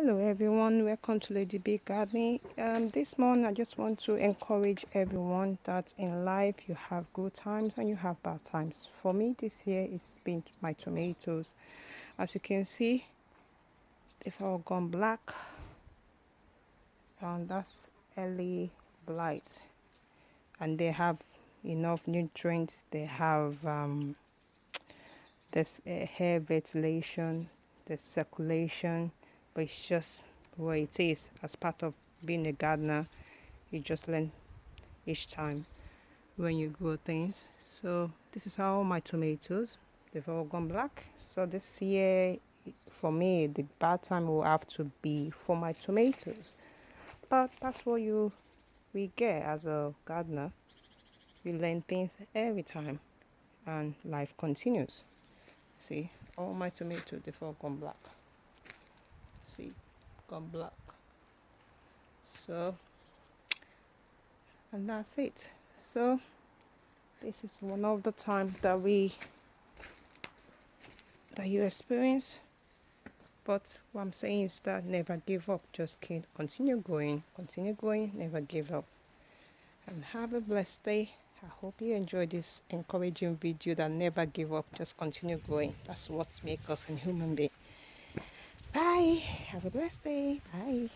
Hello everyone, welcome to Lady B Gardening. This morning I just want to encourage everyone that in life you have good times and you have bad times. For me this year it's been my tomatoes. As you can see, they've all gone black, and that's early blight. And they have enough nutrients. They have there's hair ventilation, there's circulation, but it's just where it is. As part of being a gardener, you just learn each time when you grow things. So this is how my tomatoes, they've all gone black. So this year for me the bad time will have to be for my tomatoes, but that's what we get as a gardener. You learn things every time and life continues. See, all my tomatoes, they've all gone black. See, gone black. So, and that's it. So this is one of the times that you experience. But what I'm saying is that never give up. Just continue going, never give up. And have a blessed day. I hope you enjoyed this encouraging video that never give up. Just continue going. That's what makes us a human being. Bye. Have a blessed day. Bye.